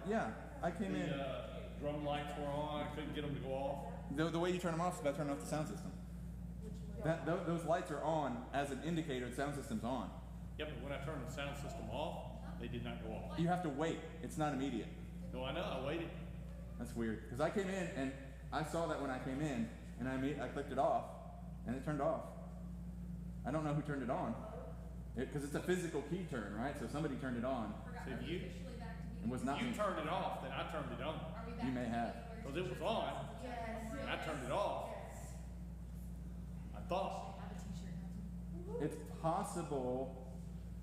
Yeah, I came in. Drum lights were on. I couldn't get them to go off. The way you turn them off is by turning off the sound system. Those lights are on as an indicator the sound system's on. Yep, but when I turned the sound system off, they did not go off. You have to wait. It's not immediate. No, I know. I waited. That's weird. Because I came in and I saw that when I came in, and I clicked it off, and it turned off. I don't know who turned it on. Because it's a physical key turn, right? So somebody turned it on. So if you turned it off, then I turned it on. You may have. Because it was on. Yes. And I turned it off. I thought. It's possible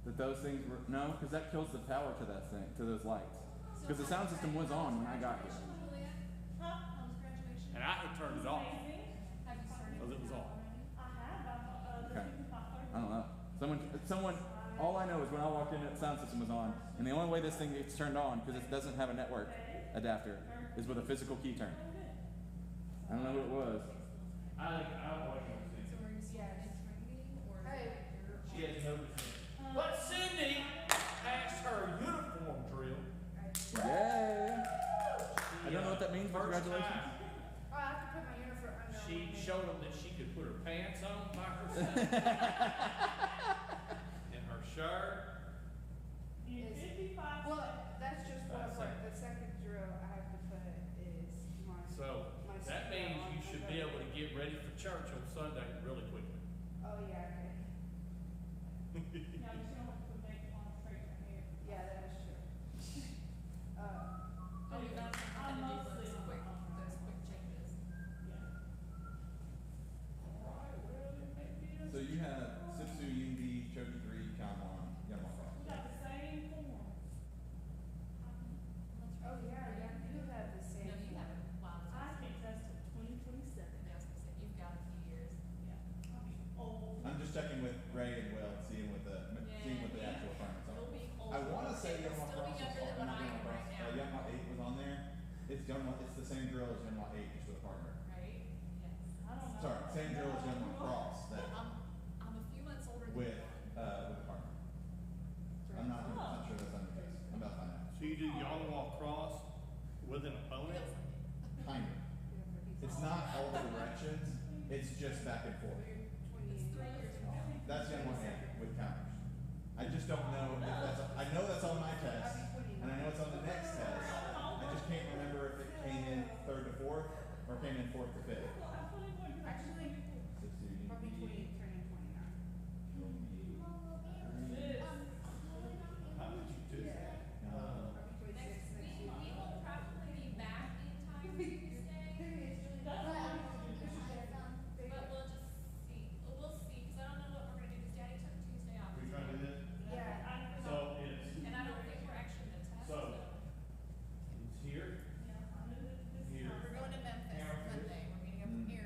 that those things were no, because that kills the power to that thing, to those lights. Because the sound system was on when I got here. And I had turned it off. Because it was on. Okay. I don't know. Someone, all I know is when I walked in, the sound system was on, and the only way this thing gets turned on, because it doesn't have a network adapter, is with a physical key turn. I don't know who it was. I watched it. She has noticed. But Cindy passed her uniform drill. Yay! I don't know what that means, but congratulations. Oh, I have to put my uniform on. She showed them that she could put her pants on by herself. And her shirt. Well, that's just one part. The second drill I have to put is my. So that means you should be able to get ready for church on Sunday really quickly. Oh, yeah, okay. Yeah, that is true. Those quick changes. So you have Sipsu, UND, Choki 3, Kalmon, Yamaha. We got the same form. Oh, yeah, you do have the same. No, you have it. Wow. I think that's till 2027. I was gonna say, you've got a few years. Yeah. I'll be old. I'm just checking with Ray and Will, seeing what the actual requirements It'll are. be old. I want to say It'll Yamaha still be Cross younger than what I am right now. Yamaha 8 was on there. It's the same drill as Yamaha 8, just with a partner. Right? Yes. I don't know. Sorry, same drill as Yamaha Cross that I'm a few months older than with you. a partner. I'm not 100% sure that's on the case. I'm about to find out. So you do Yamaha cross with an opponent? Kind of. It's not all the directions. It's just back and forth. It's 3 years ago. That's Yamaha 8 with counters. I just don't know if that's. I know that's on my test, and I know it's on the next test. I just can't remember if it came in 3rd to 4th or came in 4th to 5th. Actually, probably 28, turning 29. How did you do that? Probably 26 Next next week, week. we will probably be back in time Tuesday. But we'll just see. We'll see, because I don't know what we're going to do, because Daddy took Tuesday off. We trying to do this? Yeah. So it's And I don't think we're actually going to test. So- it's here. Here. We're going to Memphis Monday. We're meeting up here.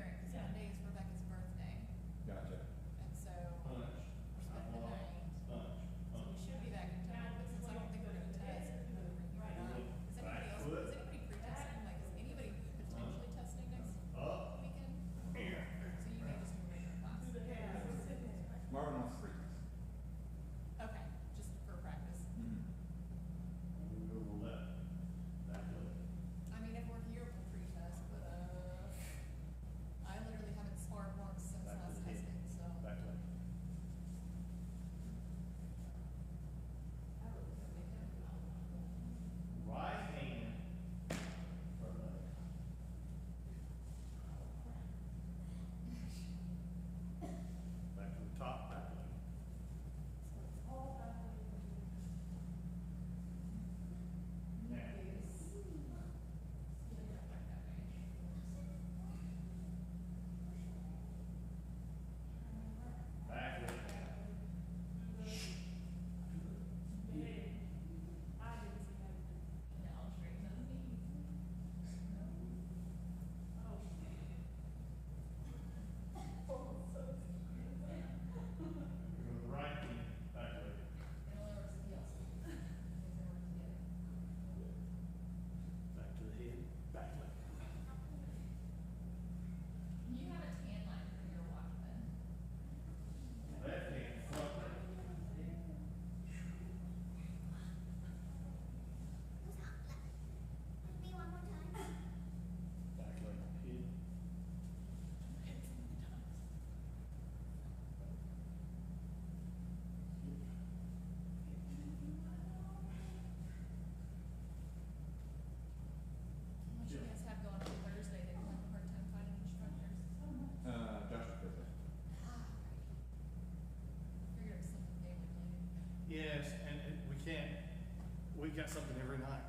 got something every night.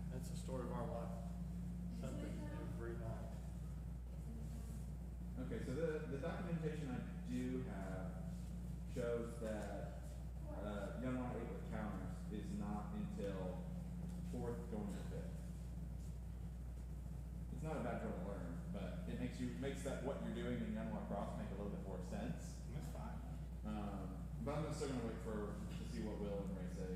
That's the story of our life. Something every night. Okay, so the documentation I do have shows that Yanmar 8 with counters is not until 4th going to 5th. It's not a bad drill to learn, but it makes that what you're doing in Yanmar Cross make a little bit more sense. That's fine. But I'm still gonna wait to see what Will and Ray say.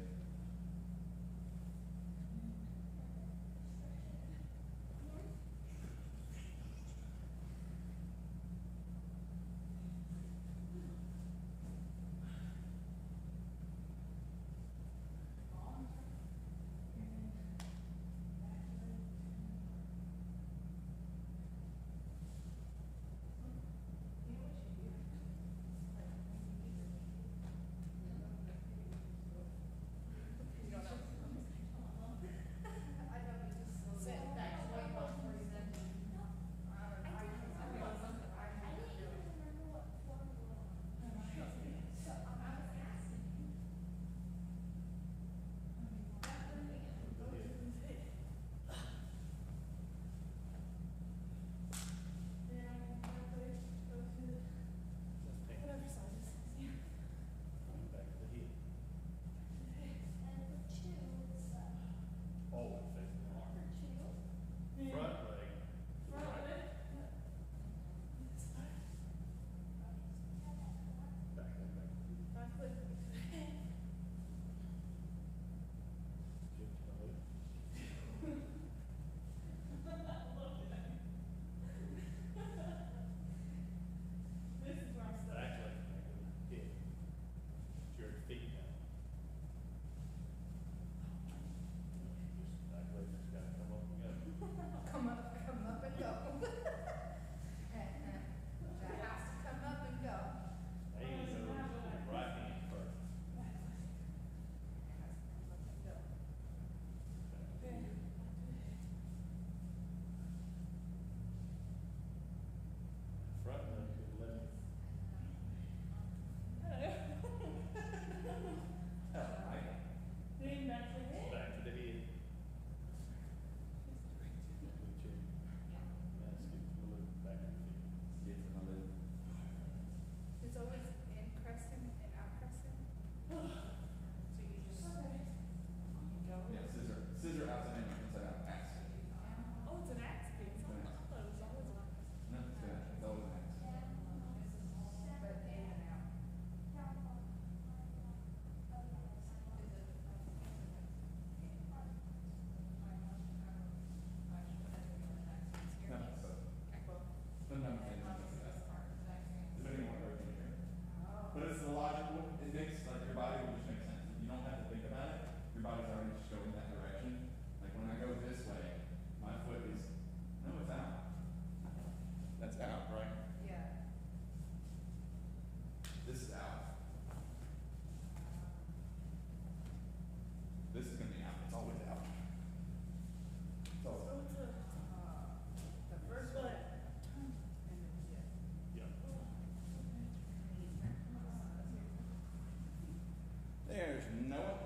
There's Noah.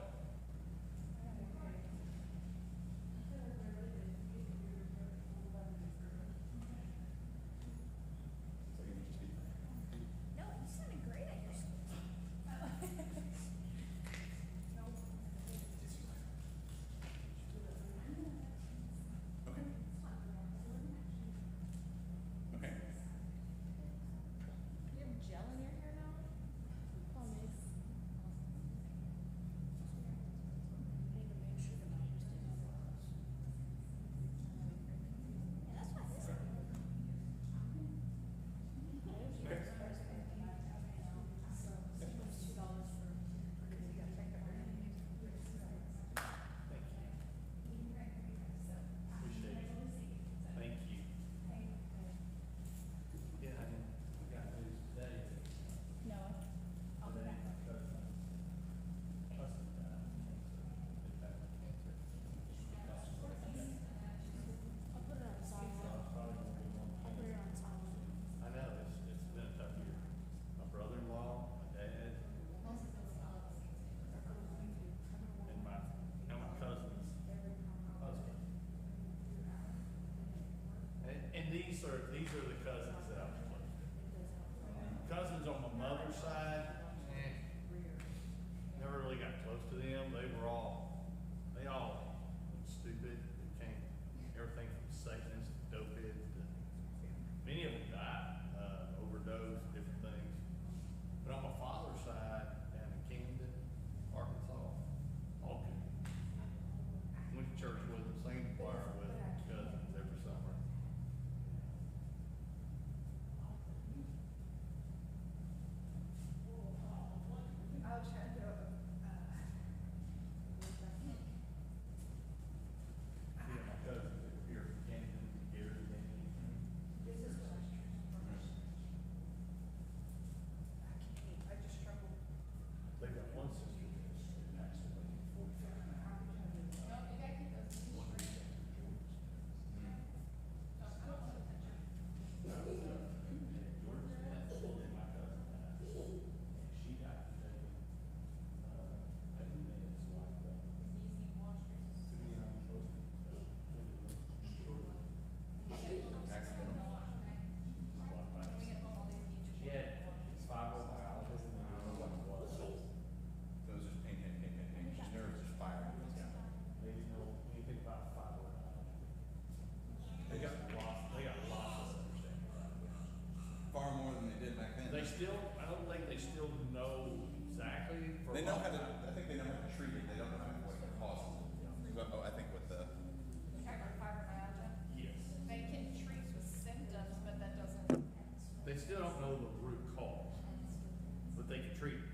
No, you sounded great at your school. Okay. You have gel in your hair now? Oh, nice.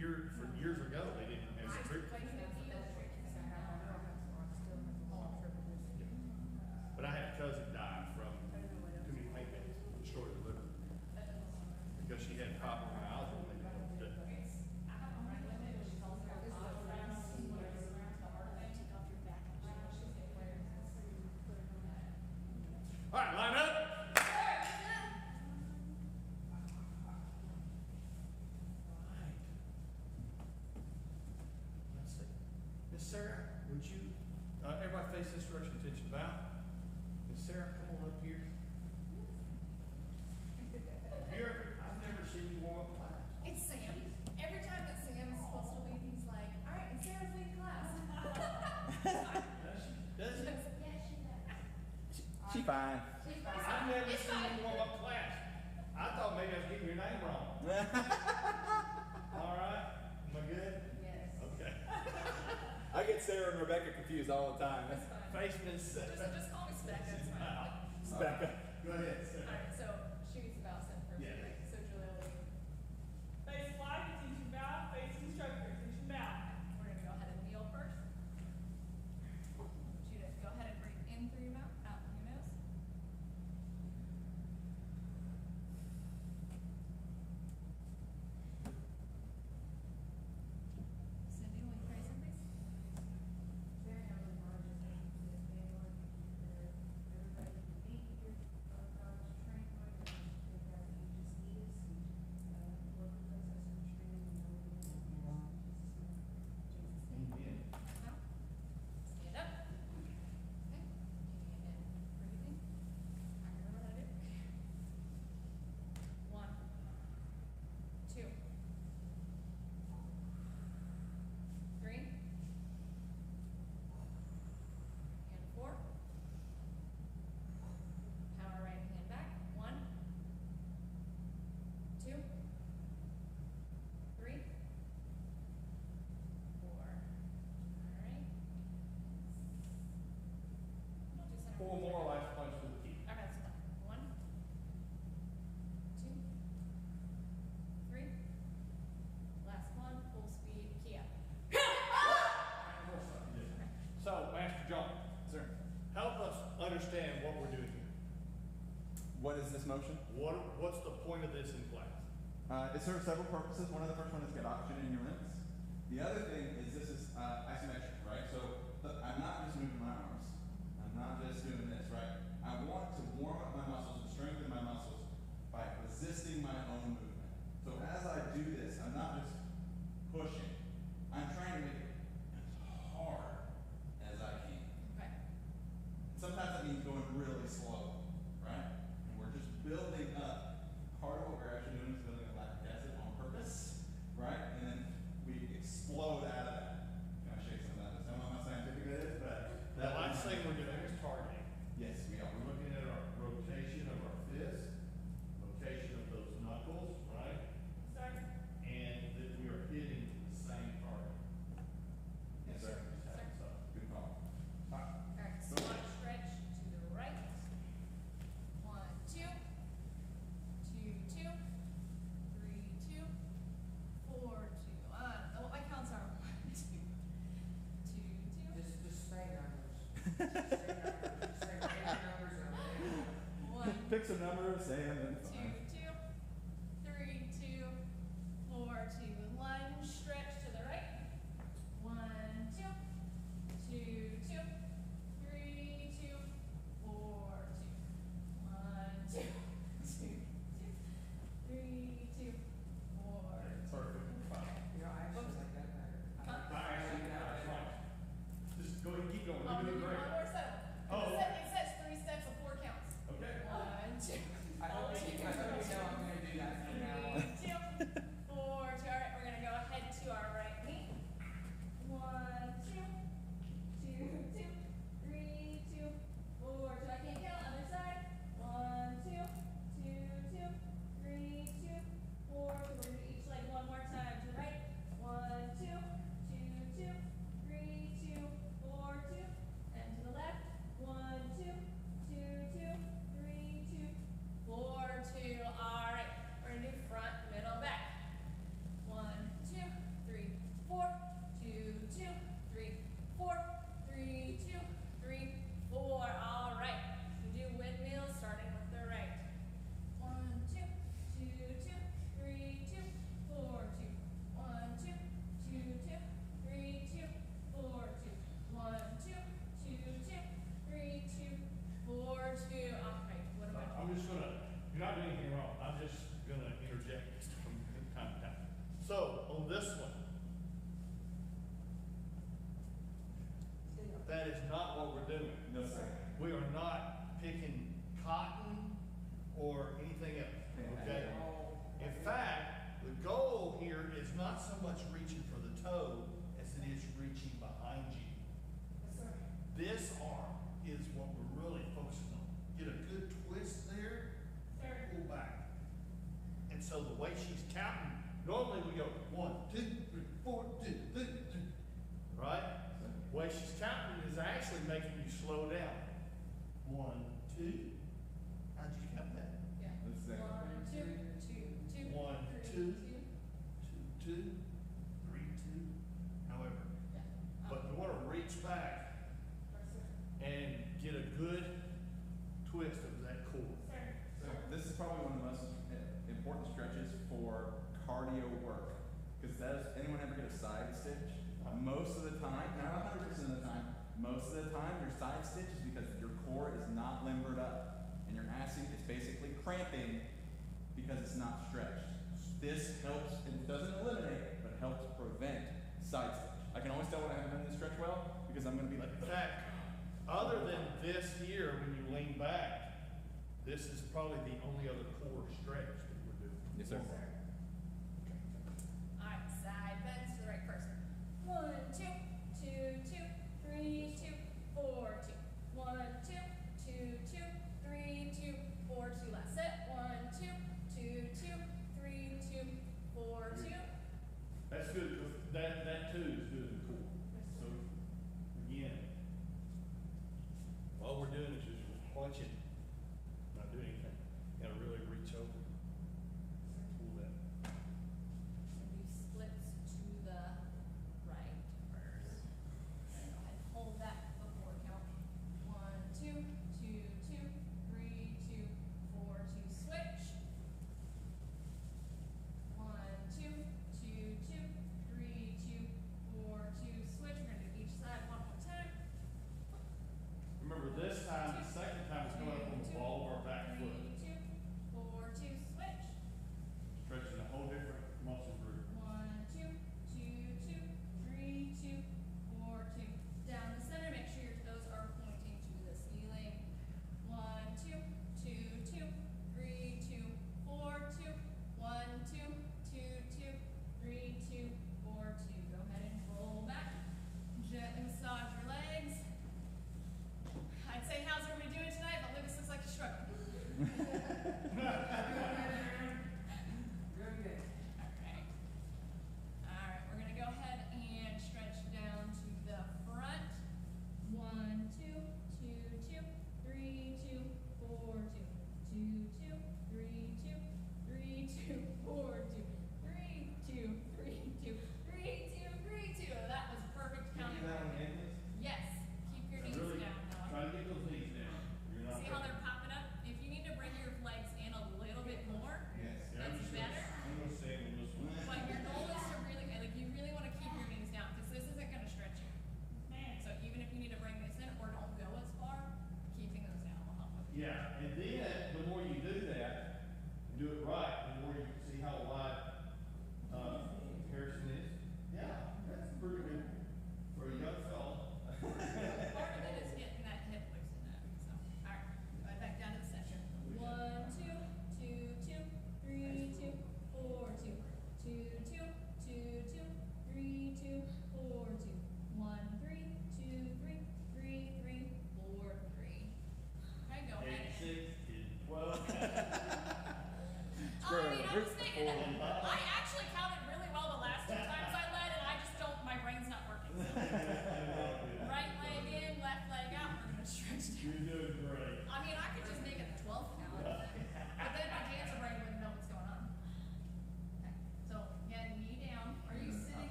years ago, they didn't have the trigger. But I had a cousin die from too many paint pens, destroyed the liver. Because she had fibromyalgia when they did it. All right, line up. Let's see. Miss Sarah, would you, everybody face this direction, attention, bow. Miss Sarah, come on up here. I've never seen you warm up class. It's Sam. Every time that Sam is supposed to leave, he's like, all right, it's Sarah's lead class. Does she? Yeah, she does. She fine. She's fine. I've never It's seen fine. you warm up class. I thought maybe I was getting your name wrong. All right, am I good? Yes. Okay. I get Sarah and Rebecca confused all the time. It's fine. Face Miss Just call me Specca, it's fine. Rebecca. Go ahead, All Sarah. right, so she's about sent first. Yeah. Right? So Julia will lead. Face flag, attention bow, face instructor, attention bow. We're gonna go ahead and kneel first. Judith, go ahead and breathe in through your mouth, out through your nose. Cindy, will you pray some, please? Very Heavenly Father, just thank you for this day, Lord. Thank you for everybody who beat here, Father God, to train, Lord, and pray God that you just lead us and work with us as we train and know you. In Jesus' name. Amen. Now, stand up. Okay. And breathing. I remember how to do. 1, 2, 3, and 4. Power right hand back. 1, 2, 3, 4. All right. Don't do center. 4 more life punch with the key. Okay, that's done. 1, 2, 3. Last one, full speed, key up. So, Master John, Sir. help us understand what we're doing here. What is this motion? What's the point of this in class? It serves several purposes. One of the first one is get oxygen in your limbs. The other thing is this is isometric, right? So I'm not just moving my arms. I'm not just doing this, right? I want to warm up my muscles and strengthen my muscles by resisting my own movement. So as I do this, I'm not just pushing. I'm trying to make it as hard as I can. Okay. Sometimes that means going really slow, right? And we're just building up. Part of what we're actually doing is building up lactic acid on purpose, right? And then we explode out of that. Can I shake some of that? I don't know how scientific it is, but The last thing we're doing is targeting. yes, we are. We're looking at our rotation of our fist, location of those knuckles, right? Sir, And that we are hitting the same target. Yes, sir. So, Good call. All right, squat stretch to the right. 1, 2, 2, 2, 3, 2, 4, 2. What my counts are 1, 2, 2, 2. Just say numbers. Just say numbers. Just say numbers over there. 1, Pick some numbers and 2, 2, 3, 2, 4, 2. Lunge stretch to the right. 1, 2, 2, 2, 3, 2, 4, 2. 1, 2, 2, 2, 3, 2, 4. perfect. Fine. You know, I actually like that better. Huh? That's right. Just go ahead and keep going. Oh, You're doing one great. more set. Oh. It says 3 steps of 4 counts. Okay. 1, 2. I hope you toe as it is reaching behind you. Yes, sir. This arm is what we're really focusing on. Get a good twist there, Sir. pull back. And so the way she's counting, normally we go 1, 2, 3, 4, 2, 3, 2. Right? The way she's counting is actually making you slow down. 1, 2. How'd you count that? Yeah. That's exactly. 1, 2, 2, 2, 1, 3, 2, 2, 3, 2. However, Yeah. but you want to reach back Yes, sir. and get a good twist of that core. Sir. So this is probably one of the most important stretches for cardio work. Because does anyone ever get a side stitch? Most of the time, not 100% of the time, most of the time your side stitch is because your core is not limbered up. And your assing is basically cramping because it's not stretched. This helps, it doesn't eliminate, but helps prevent side stitch. I can always tell when I haven't done this stretch well because I'm going to be like, In fact, other than this here, when you lean back, this is probably the only other core stretch that we're doing. yes, sir. Alright, side bends to the right person. 1, 2, 2, 2, 3, 2, 4, 2. 1, 2, 2, 2, 3, 2, 4, 2. Last set. 1, 2, 2, 2, 3, 2, 4, 2. That's good because that too is good in the core. So again, all we're doing is just punching, not doing anything. Gotta really reach over, pull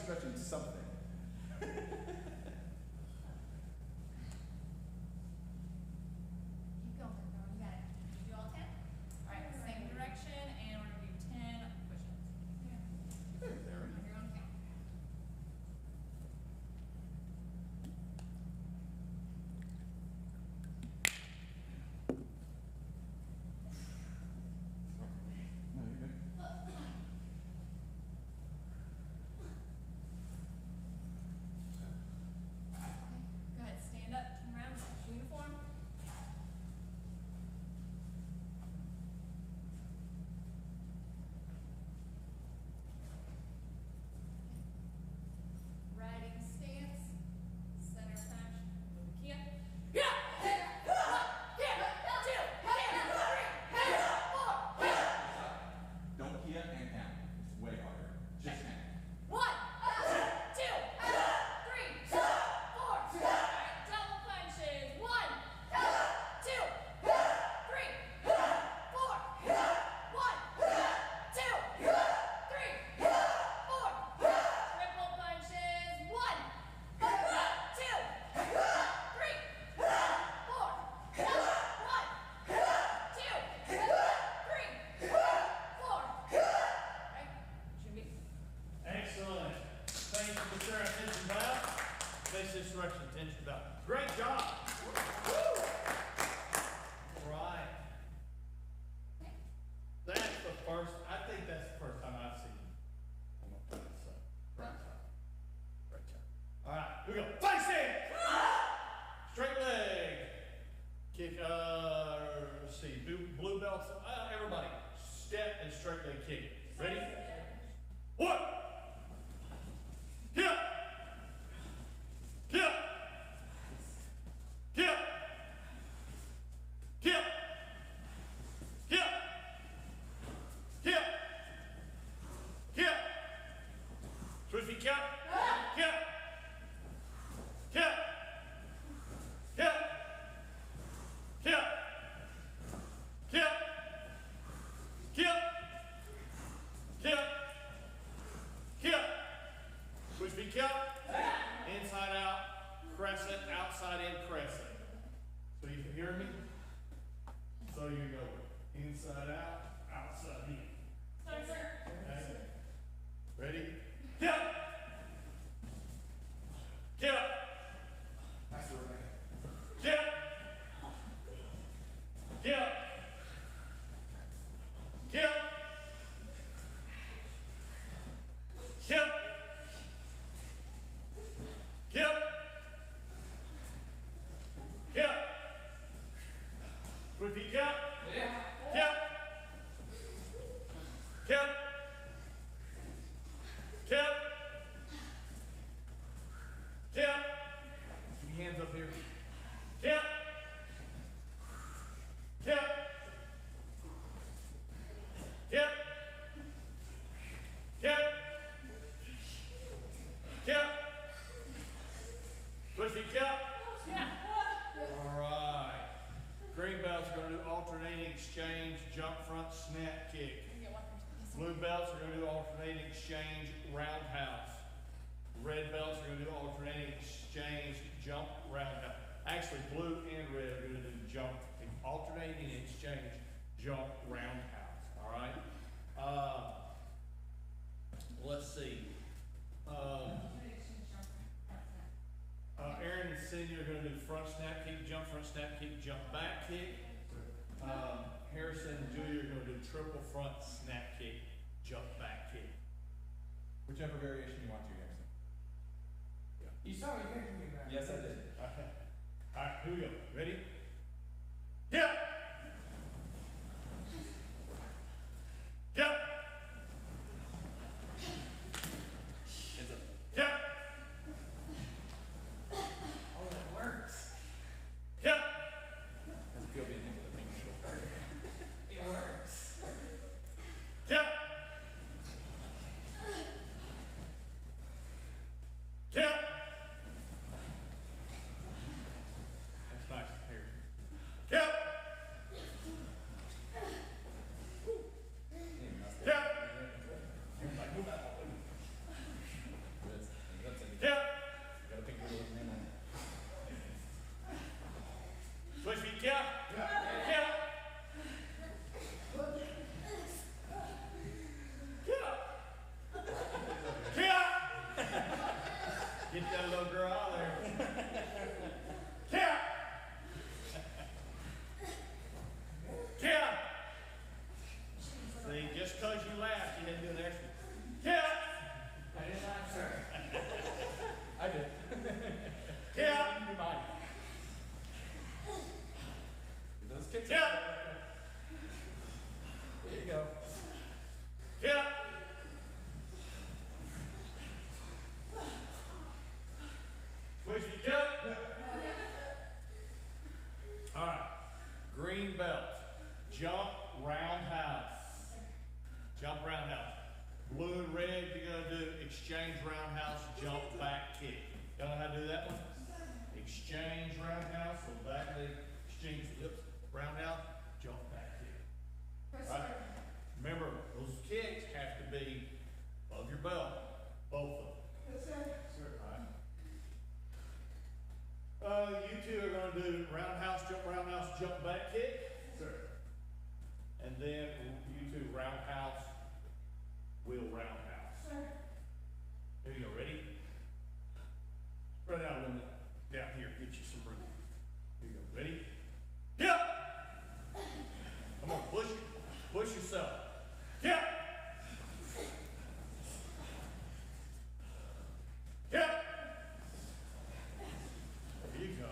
stretching something. Keep going, girl. You got it. You do all 10? All right, same direction, and we're gonna do 10 push-ups. There, there. You're gonna count. No, you're good. Go ahead, stand up, turn around, switch uniform. Riding stance, center punch, kia. Yeah! Don't key up and count. It's way harder. Just count. 1, 2, 3, 4. All right, double punches. 1, 2, 3, 4. 1, 2, 3, 4. Triple punches. 1, 2, 3, 4. 1, 2, 3, 4. Right, should be. Excellent. Thank you for your attention, Val. Basic instruction, attention, Val. Great job. Woo! All right. That's the first, I think that's the first time I've seen you. I'm gonna put this up. Great job. Great job. All right, here we go. Face it! Straight leg. Kick, let's see, blue belts, everybody. Step and straight leg kick. Ready? 1. Hip. Hip. Hip. Hip. Hip. Hip. Hip. Switch feet count. Hip. Hip. Hip. Hip. Hip. Hip. Hip. Hip. Switch feet count. Inside out, crescent, outside in, crescent. So you can hear me? So you go inside out, outside in. Okay. Ready? Hip. Hip. That's the right. Hip. Hip. Hip. Hip. Hip. Hip. Repeat hip. Hip. Hip. Hip. Hip. Keep your hands up here. Hip. Hip. Hip. Hip. Hip. Switch feet hip. All right. Green belts are going to do alternating exchange, jump front, snap kick. Blue belts are going to do alternating exchange, roundhouse. Red belts are going to do alternating exchange, jump, roundhouse. Actually, blue and red are going to do jump, alternating exchange, jump, roundhouse. All right. Let's see. Aaron and Cindy are going to do front snap kick, jump back kick. Harrison and Julia are going to do triple front snap kick, jump back kick. Whichever variation you want to, Harrison. You saw me making me back. Yes, I did. Okay. All right, here we go. Ready? Hip. Hip. Hands up. Hip. Oh, that works. Hip. How's it feel being hit with a pink shoulder? It works. Hip. exchange roundhouse, jump back kick. Y'all know how to do that one? Exchange roundhouse, so back leg, exchange hips, roundhouse, jump back kick. Press Right? start. Remember, those kicks have to be above your belt, both of them. Yes, sir. You two are going to do roundhouse, jump back kick. Sir. And then you two roundhouse, wheel roundhouse. Sir. Here you go, ready? Spread out a little bit. Down here, get you some room. Here you go, ready? Yeah! Come on, push yourself. Yeah! Yeah! Here you go.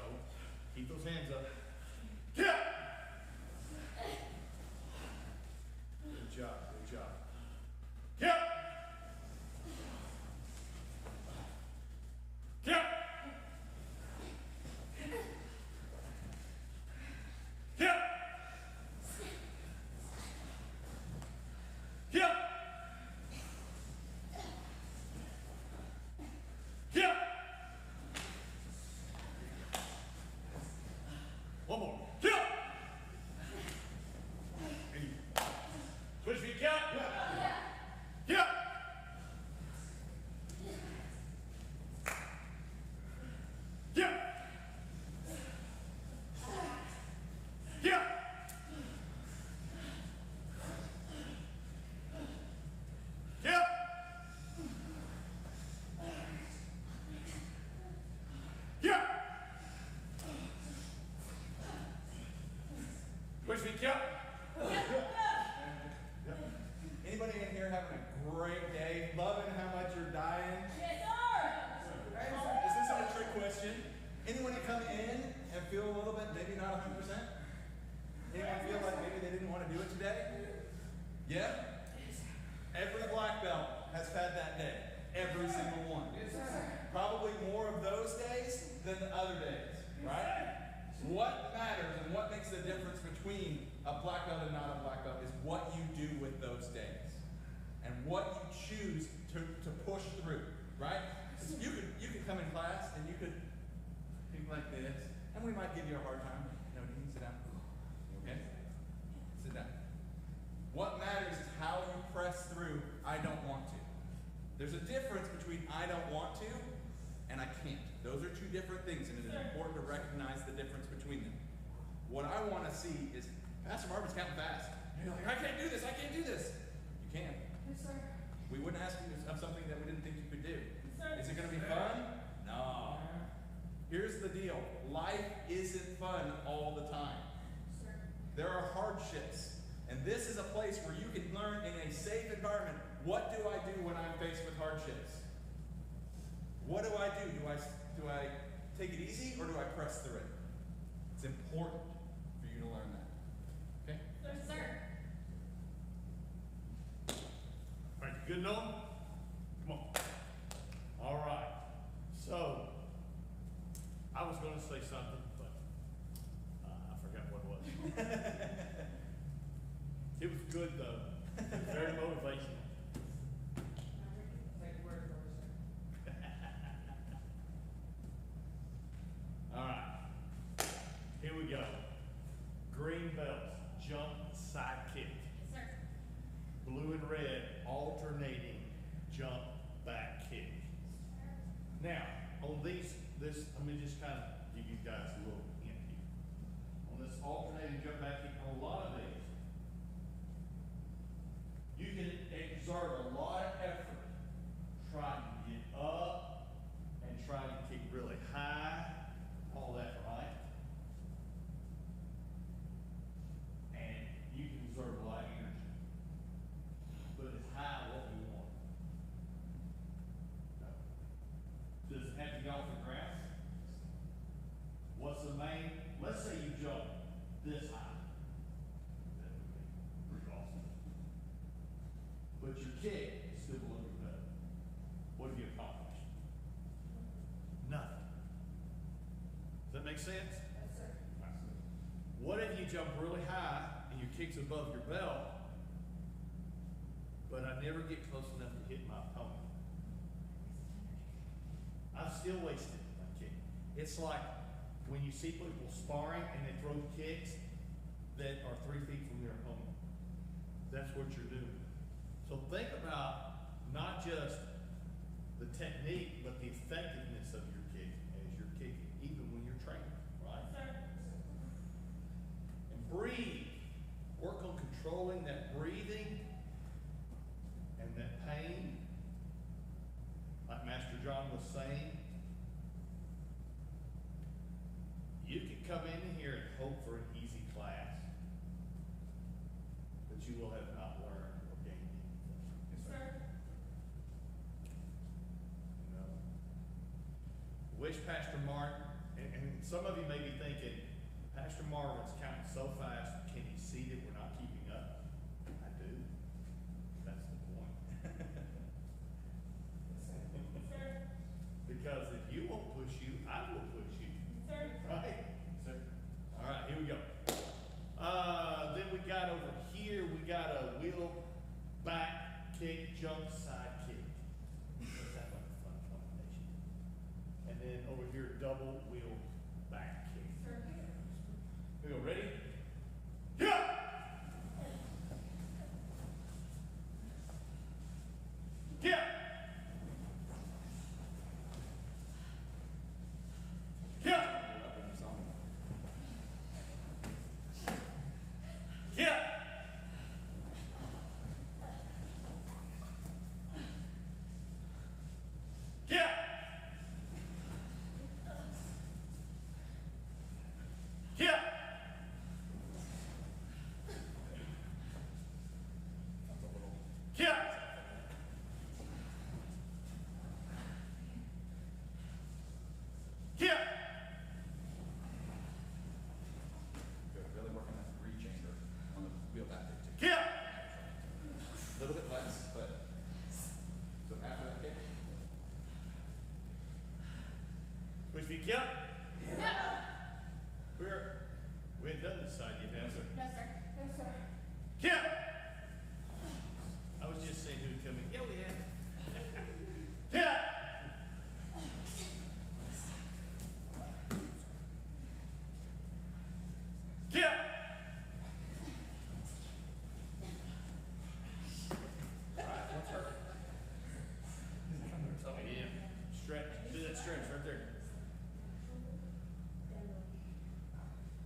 Keep those hands up. Yeah! Good job, good job. Yeah! Yeah! Yeah! Yeah! Yeah! One more. Yeah! Switch feet. Yeah! Yeah! Yeah! Yeah! Yeah! Yeah! Yeah! Switch feet. Yeah! Anybody in here having a great day? Loving how much you're dying? Yes, sir. Is this a trick question? Anyone come in and feel a little bit, maybe not 100%? Anyone feel like maybe they didn't want to do it today? Yeah? Every black belt has had that day. Every single one. Probably more of those days than the other days, right? What matters and what makes the difference between a black belt and not a black belt is what you do with those days. And what you choose to push through, right? You could come in class and you could think like this, and we might give you a hard time. No, you can sit down. Okay? Sit down. What matters is how you press through, I don't want to. There's a difference between I don't want to and I can't. Those are two different things, and it is important to recognize the difference between them. What I want to see is, Pastor Marvin's counting fast. And you're like, I can't do this, I can't do this. You can. Yes, sir. We wouldn't ask you of something that we didn't think you could do. Sir. Is it going to be fun? No. Here's the deal. Life isn't fun all the time. Sir. There are hardships. And this is a place where you can learn in a safe environment, what do I do when I'm faced with hardships? What do I do? Do I take it easy or do I press through it? It's important for you to learn that. Okay? Yes, sir. All right, you good, Noah? Come on. All right. So, I was going to say something, but I forgot what it was. It was good, though. It was very motivational. Take the word for it, sir. All right. Here we go. Green belts, jump side kick. Yes, sir. Blue and red, alternating jump back kick. Now, on this, let me just kind of give you guys a little hint here. On this alternating jump back kick, on a lot of these, you can exert a lot of effort trying to get up and trying to kick really high, all that, right? And you can exert a lot of energy. But is high what we want? No. Does it have to get off the ground? What's the main? Let's say you jump this high. That would be pretty awesome. But your kick is still below your belt. What have you accomplished? Nothing. Does that make sense? Yes, sir. What if you jump really high and your kick's above your belt, but I never get close enough to hit my opponent? I've still wasted my kick. It's like when you see people sparring and they throw kicks that are 3 feet from their opponent. That's what you're doing. So think about not just the technique, but the effectiveness of your kick as you're kicking, even when you're training, right? And breathe. Work on controlling that breathing and that pain. Like Master John was saying, you can come in here and hope for an easy class, but you will have not learned or gained anything. You know? Wish Pastor Mark, and some of you may be thinking, Pastor Marvin's counting so fast, can he see that we're not keeping up? I do. That's the point. Because if you won't push you, I will push you. Right? All right, here we go. Then we got over here, we got a wheel back kick, jump side kick. Let's have a fun combination. And then over here, double wheel back kick. Here we go, ready? Yeah! Yeah! Yeah! Yeah! Yeah! Yeah! Yeah! Yeah! Good. Really working that reach anchor on the wheel back kick too. Yeah! A little bit less, but so after that kick. Push feet, yeah. We ain't done this side yet, have we? Yeah! I was just saying who'd come in. Yeah, we have. Yeah! Yeah! All right, what's hurt? Yeah. Stretch. Do that stretch right there.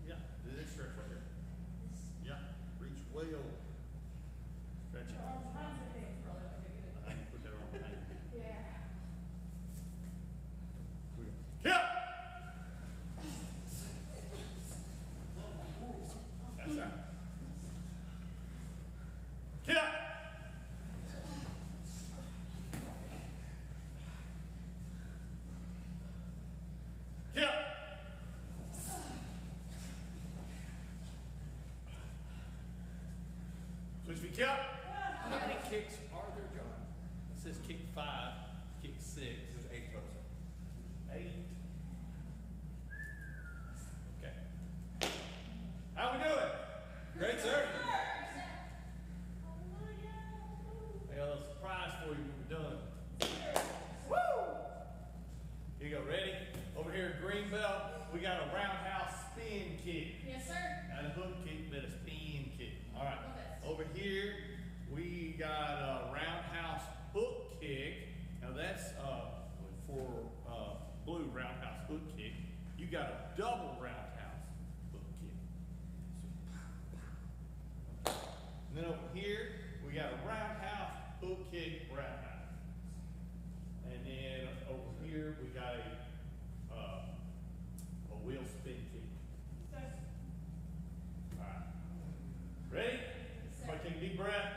Yeah, do that stretch right there. Yeah, reach way over. Stretch it. Put that arm behind you. Yeah. Yeah! That's right. Yeah! Yeah! Switch feet, yeah. How many kicks are there, John? It says kick 5, kick 6. There's 8 total. 8. Okay. How we doing? Great, sir. I got a little surprise for you when we're done. Woo! Here you go, ready? Over here at green belt, we got a roundhouse spin kick. Yes, sir. Not a hook kick, but a spin kick. All right. Love it. Over here, we got a roundhouse hook kick. Now that's for blue roundhouse hook kick. You got a double roundhouse hook kick. And then over here, we got a roundhouse hook kick roundhouse. And then over here, we got a wheel spin kick. All right. Ready? Everybody take a deep breath.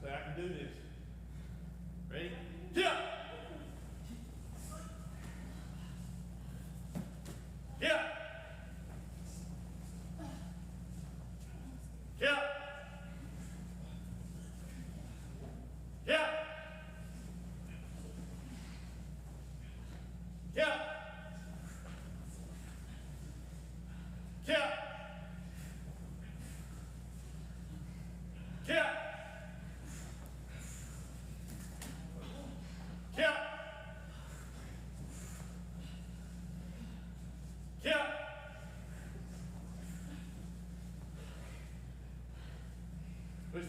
Say, I can do this. Ready? Yeah! Yeah! Yeah! Yeah! Yeah! Yeah! Yeah!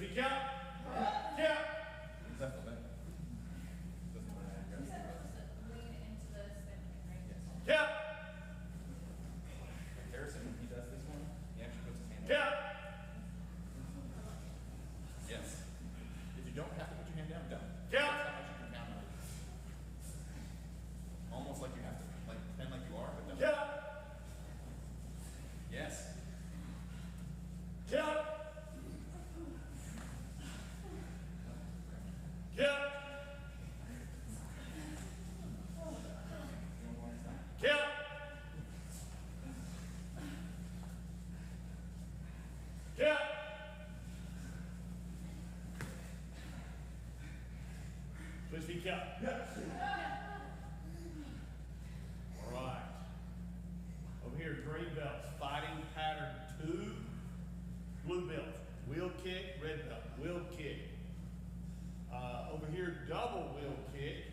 feet count. Count. Left leg. Doesn't matter. You said we're supposed to lean into the spin thing, right? Count. Harrison, when he does this one, he actually puts his hand down. Count. Yes. If you don't have to put your hand down, don't. Count. That's how much you can count on. Almost like you have to, like pretend like you are, but don't. Count. Yes. Count. Count. Count. Count. Switch feet count. All right. Over here, green belts, fighting pattern 2. Blue belt, wheel kick, red belt, wheel kick. Over here, double wheel kick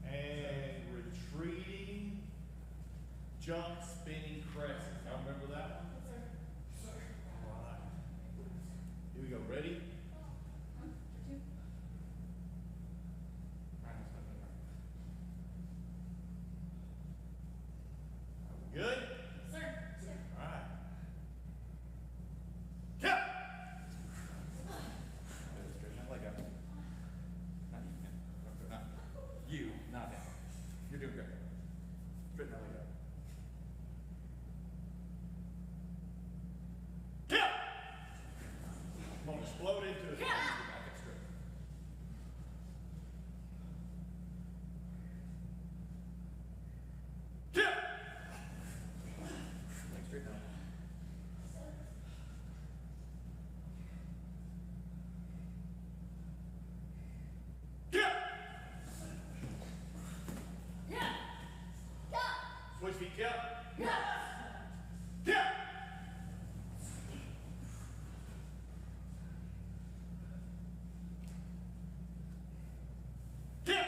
and retreating, jump, spinning crescent. Y'all remember that one? All right. Here we go. Ready? Good? Sir. All right. Count. Straighten that leg up. Not you, him. Not you, not him. You're doing great. Straighten that leg up. Count. I'm gonna explode into it. Back up straight. Count. Leg straight down. Count. Switch feet count. Count. Count. Count.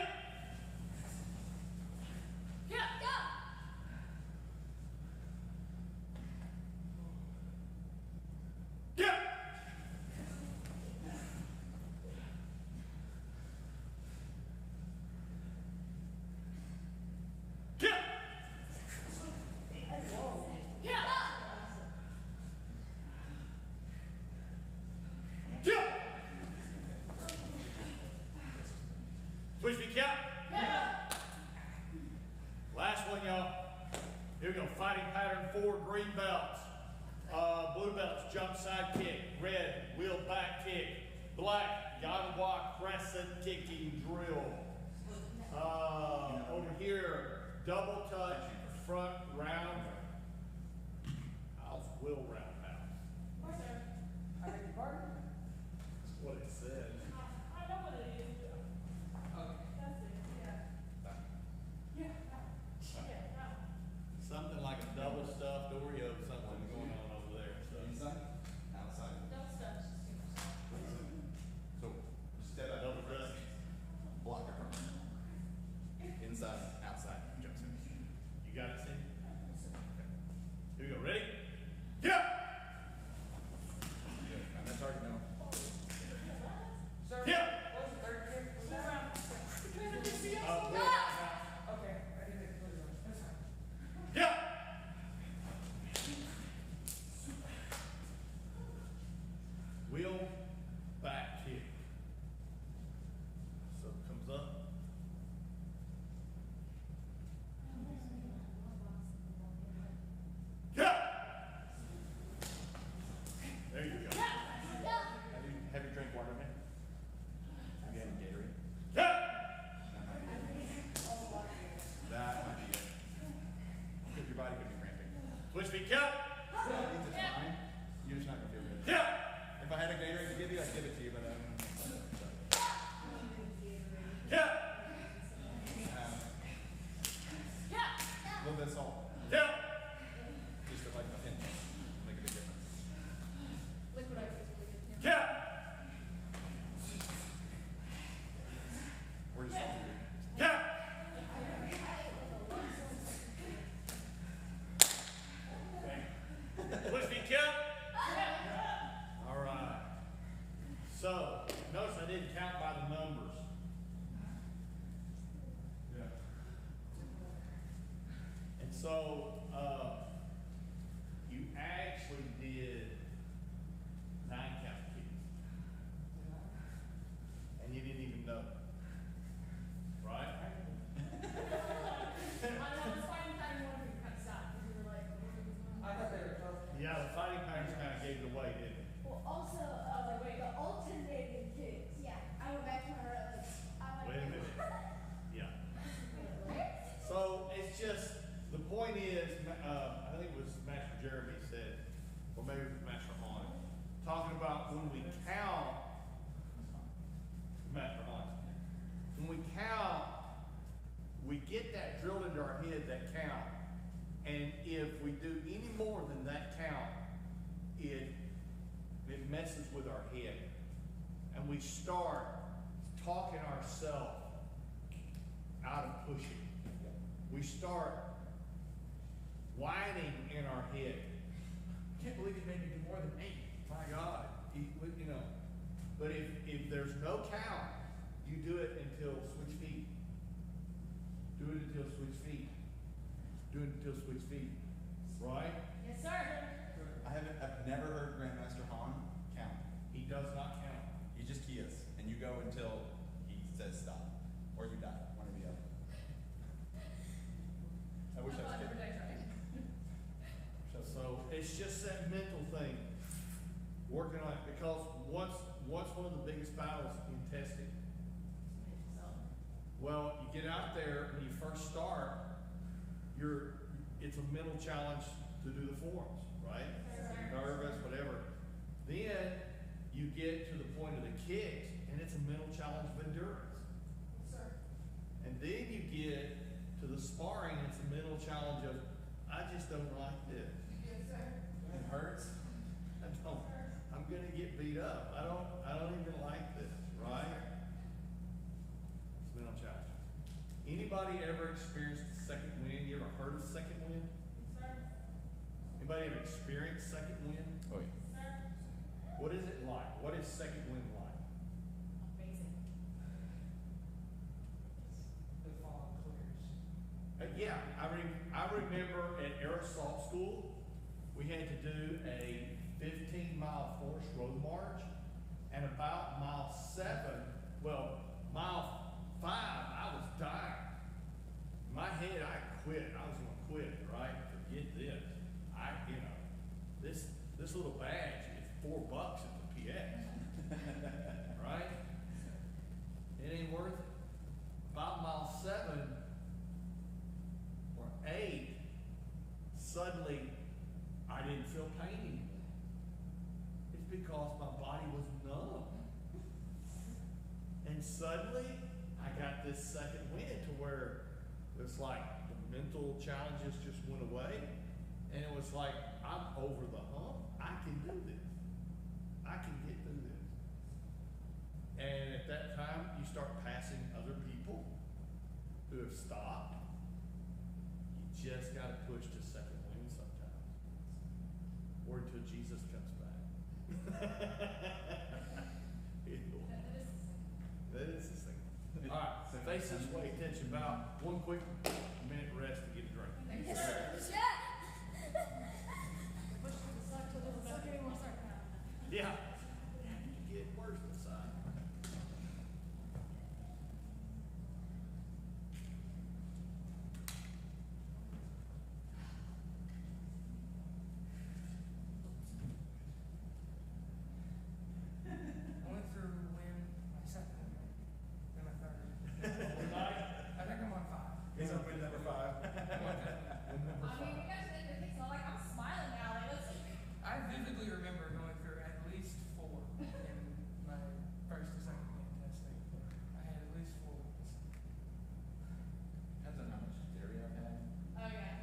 Count. Count. Switch feet count. Last one, y'all. Here we go. Fighting pattern 4, green belts. Blue belts, jump side kick. Red, wheel back kick. Black, Yagawa crescent kicking drill. Over here, double touch, front round. House will roundhouse. I beg your pardon? That's what it said. I know what it is. That's it, yeah. Yeah, that one. Yeah, that one. Something like a double stuffed Oreo, something going on over there. So. Inside, outside. Don't stuff, it's just too much. So instead of Double touch. block it from inside, outside, jumps in. You got it, Cindy? Here we go. Ready? Yeah! Good. Find that target now. Notice I didn't count by the numbers. Yeah. And so, you actually did 9 count kicks. And you didn't even know. Right? I was fighting time one we kind of stopped because we were like, what was going on? I thought they were tough. Yeah, the fighting patterns kind of gave it away, didn't it? Well, also, the alternating kicks. Yeah, I went back to my right leg. Wait a minute. Yeah. So it's just, the point is, I think it was Master Jeremy said, or maybe it was Master Han, talking about when we count, Master Han, when we count, we get that drilled into our head, that count. And if we do any more than that count, it messes with our head. And we start talking ourselves out of pushing. We start whining in our head. I can't believe you made me do more than 8. My God, you know. But if there's no count, you do it until switch feet. Do it until switch feet. Do it until switch feet. Right? Yes, sir. I've never heard Grandmaster Han count. He does not count. You just key us, and you go until he says stop, or you die, one or the other. I wish I was kidding. So it's just that mental thing, working on it, because what's one of the biggest battles in testing? Well, you get out there when you first start, it's a mental challenge to do the forms, right? You're nervous, whatever. Then you get to the point of the kicks, and it's a mental challenge of endurance. And then you get to the sparring, it's a mental challenge of, I just don't like this. It hurts. I don't. I'm gonna get beat up. I don't even like this, right? It's a mental challenge. Anybody ever experienced a second wind? You ever heard of second wind? Anybody ever experienced second wind? Oh yeah. What is it like? What is second wind like? Amazing. The fog clears. Yeah, I remember at aerosol school, we had to do a 15-mile forest road march, and about mile 7, well, mile 5, I was dying. In my head, I quit. I was gonna quit, right? Forget this. This little badge is $4 at the PX, right? It ain't worth it. About mile 7 or 8, suddenly I didn't feel pain anymore. It's because my body was numb. And suddenly I got this second wind to where it's like the mental challenges just went away. And it was like, I'm over the hump. I can do this. I can get through this. And at that time, you start passing other people who have stopped. You just got to push to second wind sometimes. Or until Jesus comes back. That is the thing. All right, so face this way, attention, bow. One quick minute rest to get a drink. Yes, sir. Push to the side till there's a second one. Yeah. You get worse inside. I went through when my second one, then my third. Tonight? I think I'm on 5. He's on win number 5. I mean, you guys think the kicks, like, I'm smiling now. Like, let's. I vividly remember going through at least 4 in my first or second hand testing. I had at least 4 weeks. Depends on how much dairy I've had. Oh, yeah.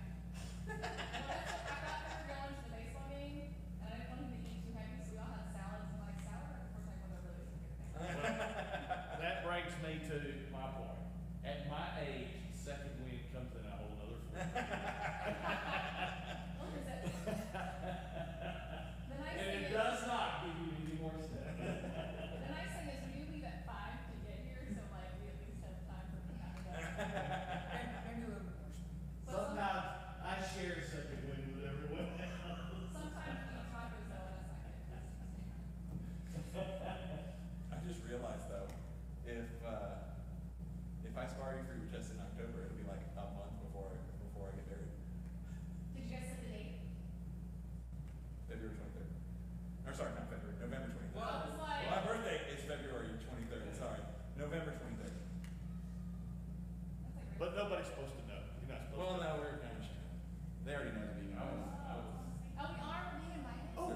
Well, that's what I thought we were going to the baseball game, and I didn't want him to eat too heavy, so we all had salads and like sour. And of course, I went over really Well, that brings me to my point. At my age, second wind comes in a whole other form. The nice And thing it is, does not give you any more steps. the nice thing is when you if I spar you for your chest in October, it'll be like a month before I get married. Did you guys set the date? February 23rd. Or sorry, not February. November 23rd. I was like, My birthday is February 23rd. Sorry, November 23rd. that's like But nobody's supposed to know. You're not supposed Well, to. no, we're kind of. They already know the beginning. Oh, we are being invited? Oh.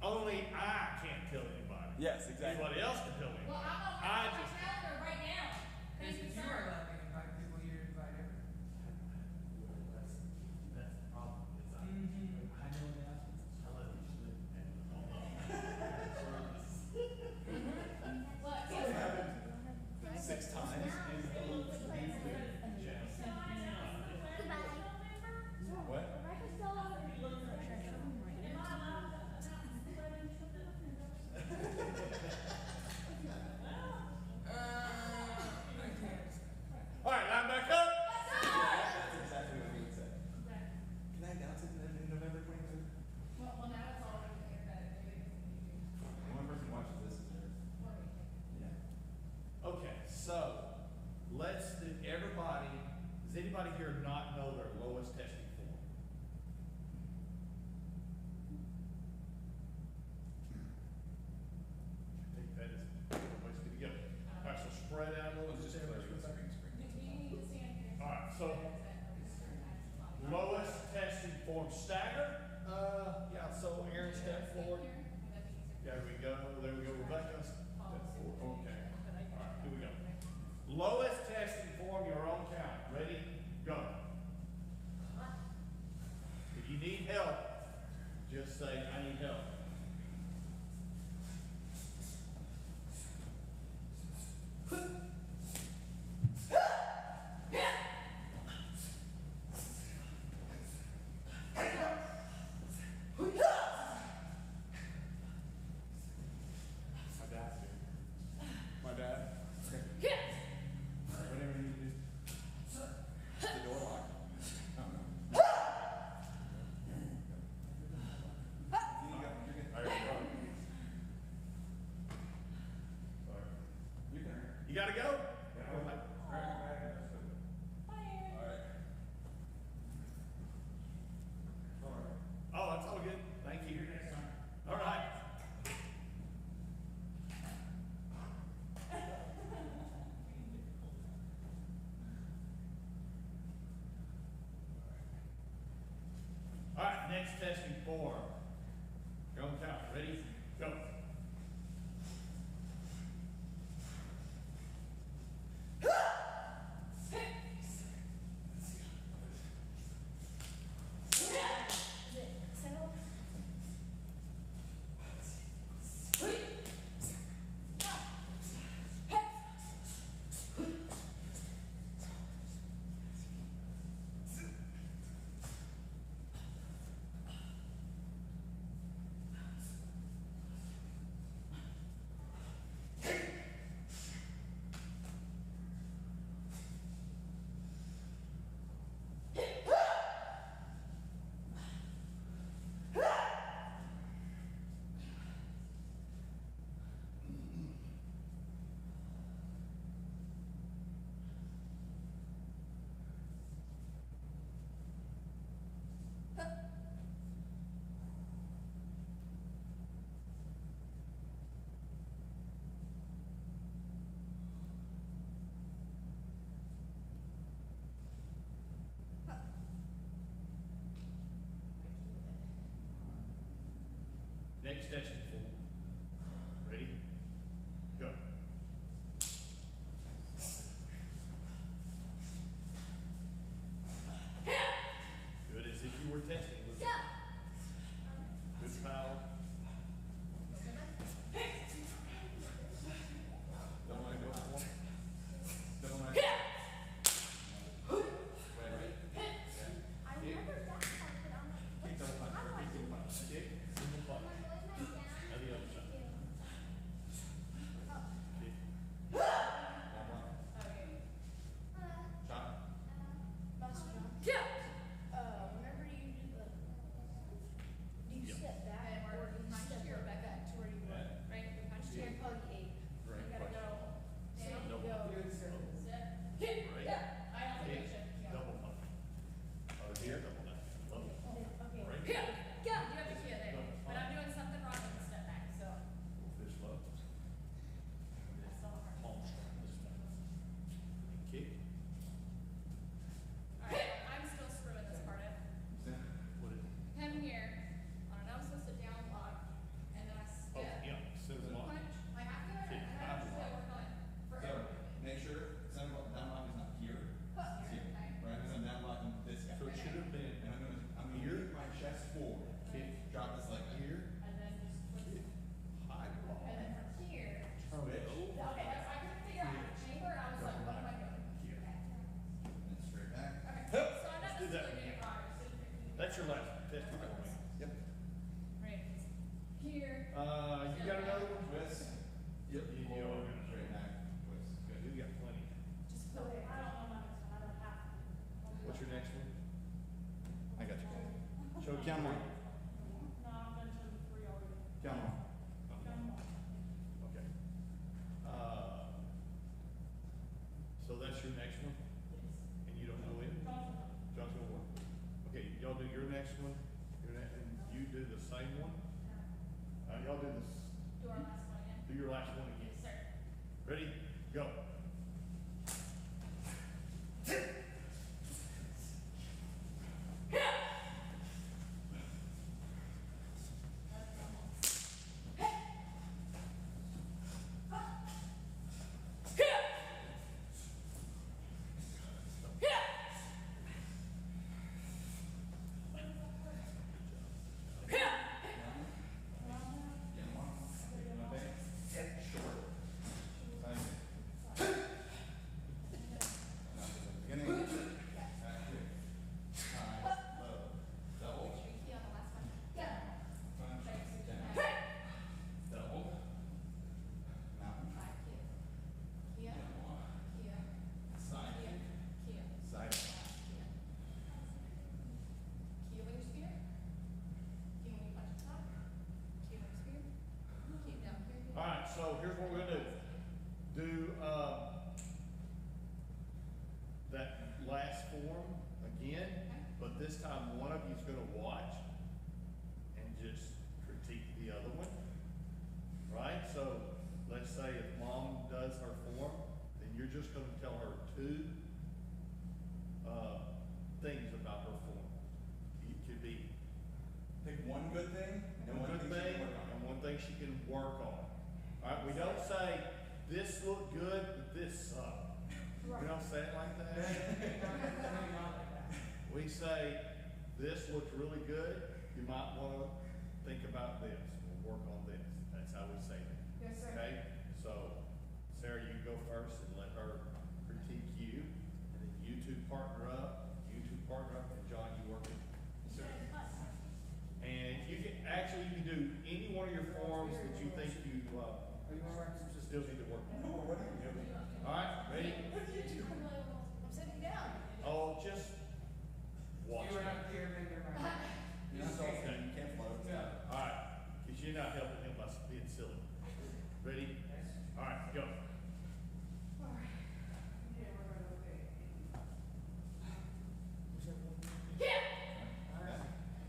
Only I can't tell anybody. Yes, exactly. Anybody else can tell Well, anybody. I'm on I my just. calendar right now. Thank you, If you sir. are allowed to invite people, you invite everyone. That's the problem. Is I know announcements. I let them slip. Look, It's happened 6 times. What? I can't. All right, line back up. That's exactly what he would say. Can I announce it in November 23rd? well, now it's all over the internet. Maybe it's in YouTube. The one person who watches this is there. Yeah. Okay, so does anybody here not know their lowest testing form? I think that is the place to go. All right, so spread out a little Let's bit. just clear the screen. Do you need to stand here? All right, so lowest testing form stagger. Yeah, so Aaron step forward. There we go, Rebecca. Step forward. Okay. All right, here we go. Lowest testing form, your own count. Ready? Go. If you need help, just say, I need help. My dad. Okay. Whatever you need to do. Is the door locked? I don't know. All right, go. You can. You gotta go? Oh, that's all good. Thank you. All right. All right, next testing form. Your own count. Ready? Go. Next testing form. Ready? Go. Good as if you were testing. Good power. Don't want to go for one. Don't want to. Wait. Keep those punches. Keep those punches. Kick. Single punch. Ready? Go. Alright, so here's what we're gonna do. Do, that last form again, but this time one of you's gonna watch and just critique the other one. Right? So, let's say if mom does her form, then you're just gonna tell her two, things about her form. It could be Pick one good thing and one good thing and one thing she can work on. Alright, we don't say, this looked good, but this sucked. We don't say it like that. We say, this looked really good, you might wanna think about this, or work on this. That's how we say it. Yes, sir. Okay? So, Sarah, you go first and let her critique you, and then you two partner up, and John, you work it. And you can, actually, you can do any one of your forms that you think you, still need to work on. Alright, ready? I'm sitting down. Oh, just watch You were it. out here making right. You're not talking, you can't float. Alright, cause you're not helping him by being silly. Ready? Alright, go.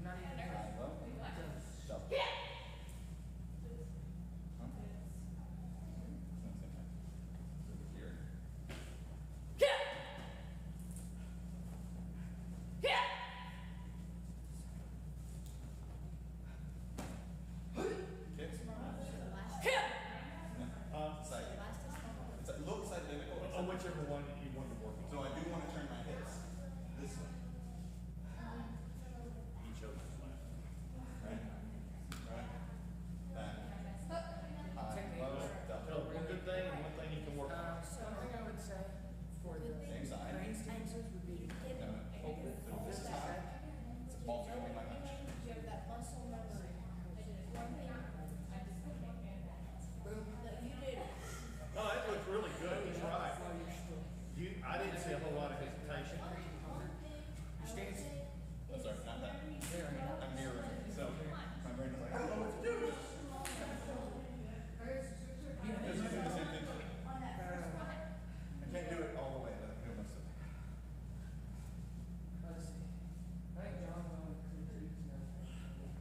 Not even nervous. It looks identical. Oh, whichever one you want to work So on. I do want to turn my hips this way. Each of them left. Right? Right? Back. High, low, Tell double. one good thing and one thing you can work on. Something I would say for the Same side. brain stances would be No, hold it. So this is high. It's also going to be my punch. You have that muscle memory. One thing. That you did. No, that looks really good. He's right. I didn't see a whole lot of hesitation. your stance. Oh, sorry, not that. I'm mirroring. So my brain is like, I don't know what to do. Because you do the same thing. I can't do it all the way, but I can do most of it. Let's see. I think John went with critiques and everything.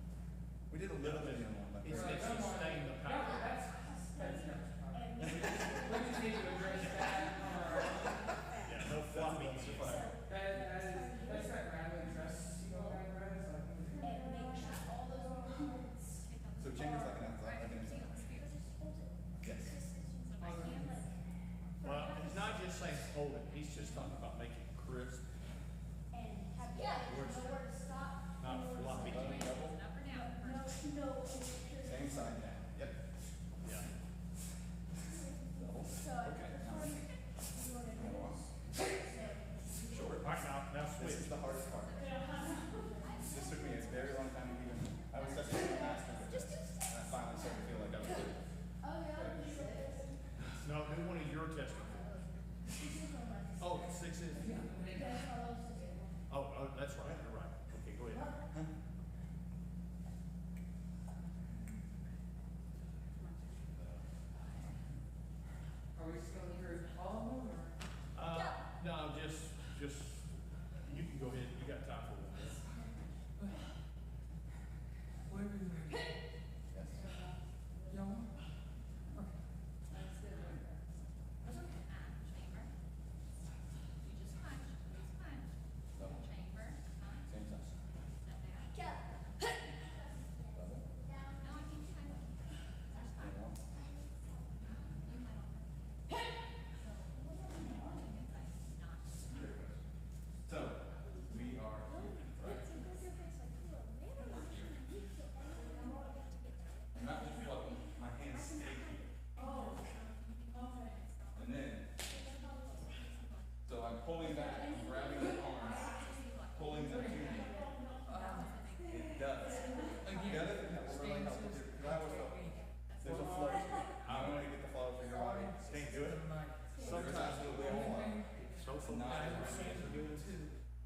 We did a little bit in one, but It's sustained the No, power. that's we just need to address that on our own. Yeah, no floppy. That's that rattling dress, you know, kind of run, it's like. so changes like an outside, like an inside. Yes. Well, he's not just saying hold it, he's just talking about making it crisp, not floppy. Same side now. Yep. Yeah. Double. Okay. Short. Alright, now This switch. is the hardest part. This took me a very long time to even. I was such a good master with this, and I finally started to feel like I was good. No, do one of your testing forms. Oh, 6 is. Oh, that's right, you're right. Okay, go ahead. Are we just going through all of them, or? No, just, you can go ahead, you got time for one. Whatever you're ready. Yes. Y'all want? Okay.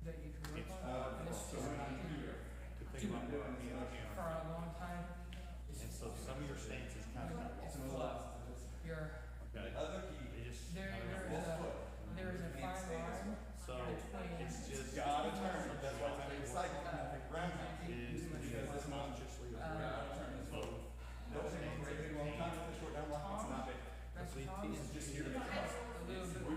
that you can work It's on. hard And this is just like to think about what I'm doing. for a long time. And so some of your stances kind of, It's a flow. You're okay, they just, there is a fine line so between it's just, Gotta turn. That's why it's a big cycle. Round is because consciously aware of both. No, it's a great big long time with a short down block. It's not big. that's See, calm. it's just here to Has a little bit more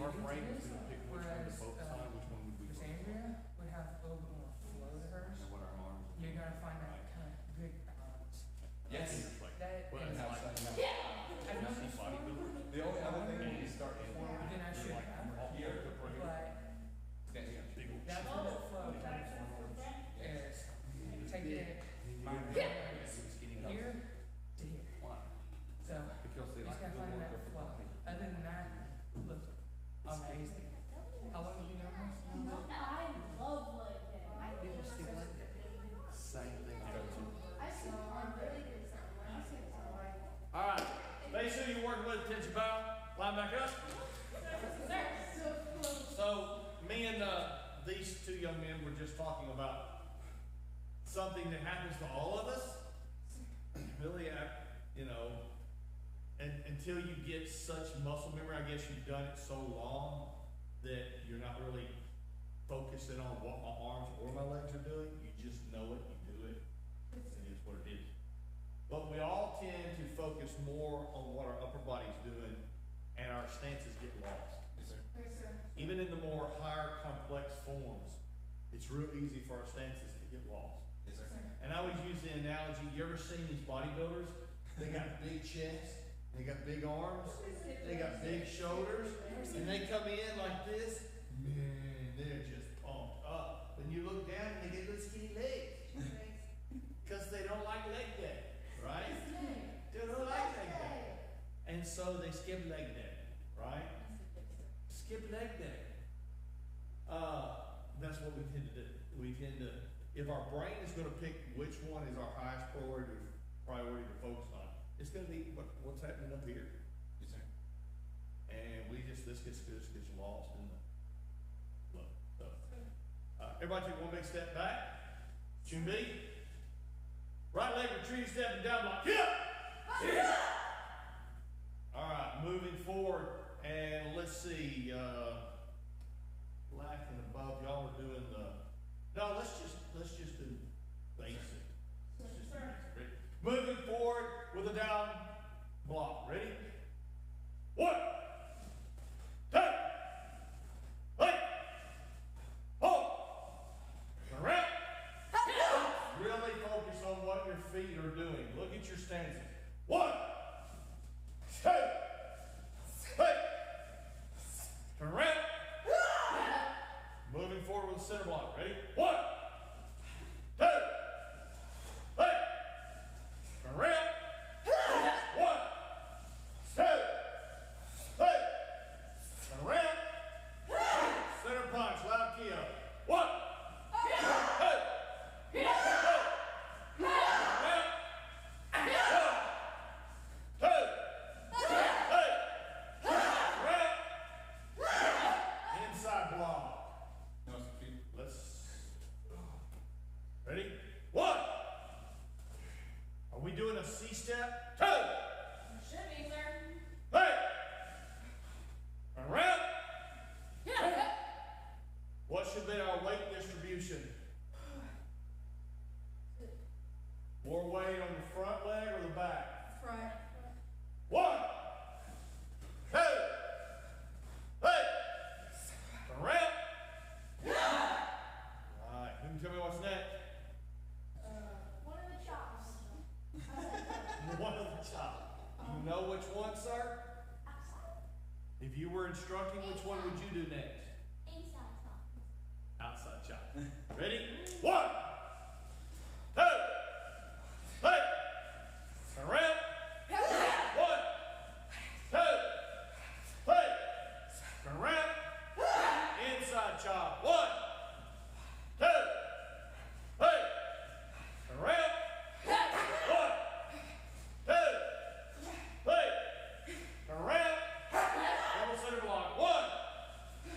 Our brain is rigidity gonna pick which one to whereas focus on, which one would we Miss focus on. Andrea would have a little bit more flow to hers. What our arms. You're gonna find that kind of good balance. Yes. And Like, that well, is, it's like, I've known this before, The only other thing when you start to form then I should have, here, but that's where the flow comes from. Is take it here to here. So you just gotta find that flow. Other than that, look amazing. How long have you known this? I love leg day. Same thing. I see I'm really good at when I say it's all right. All right, face who you're working with, attention bow, line back up. So close. So, me and these two young men were just talking about something that happens to all of us. Really, you know, and until you get such muscle memory, I guess you've done it so long that you're not really focusing on what my arms or my legs are doing. You just know it, you do it, and it's what it is. But we all tend to focus more on what our upper body's doing, and our stances get lost. Even in the more higher complex forms, it's real easy for our stances to get lost. And I always use the analogy, you ever seen these bodybuilders? They got big chests, they got big arms, they got big shoulders, and they come in like this, man, they're just pumped up. When you look down, they get little skinny legs. Because they don't like leg day, right? They don't like leg day. And so they skip leg day, right? Skip leg day. That's what we tend to do. We tend to, if our brain is going to pick which one is our highest priority to focus on, it's going to be what's happening up here. And this gets lost in the look. So, everybody take one big step back. Tune B. Right leg retreat, stepping down block. Hip! All right, moving forward, and let's see. Black and above, y'all are doing the. No, let's just do basic. Let's just do basic. Ready? Moving forward with a down block. Ready? 1, 2, 3, 4. Turn around. Really focus on what your feet are doing. Look at your stances. 1, 2, 3. Turn around. Moving forward with the center block. Ready? 1, 2, 3. Turn around. 1, 2, 3. Turn around. Center punch. Loud key up. 1, 2, 3. Inside block. Ready? 1. Are we doing a C step? 2. Should be, sir. 3. Turn around. What should be our weight distribution? More weight on the front leg or the back? Front. 1, 2, 3. Turn around. All right, who can tell me what's next? One of the chops. One of the chop. You know which one, sir? If you were instructing, which one would you do next? Inside top. Outside chop. Ready? 1, 2, 3. Turn around. 1, 2, 3. Turn around. Inside chop. 1, 2, 3. Turn around. 1, 2, 3. Turn around. Double center block. 1, 2,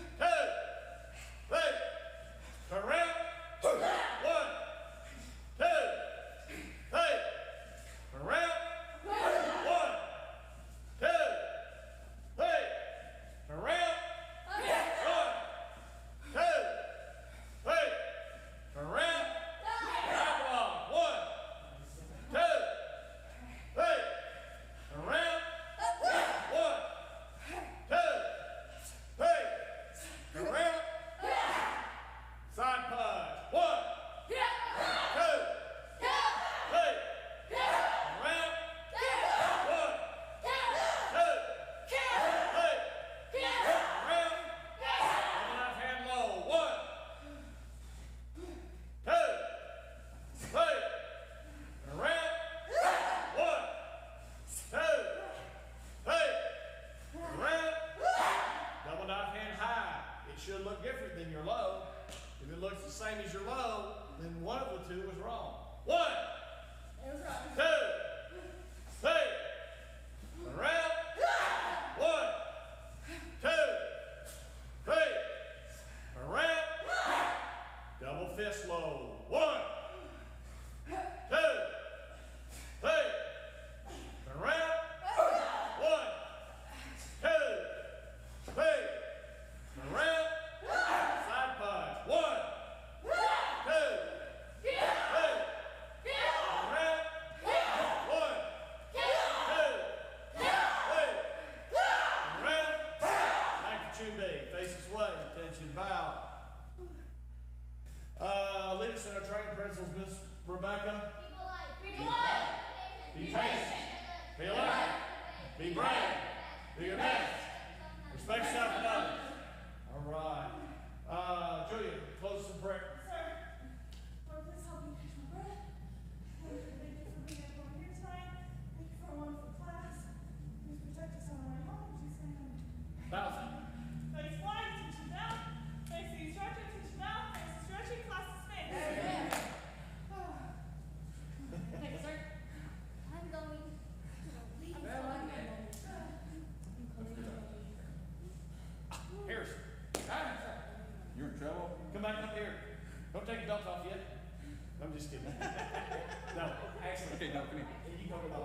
I'm just kidding. No, Actually, Okay, no, come here. if you go to the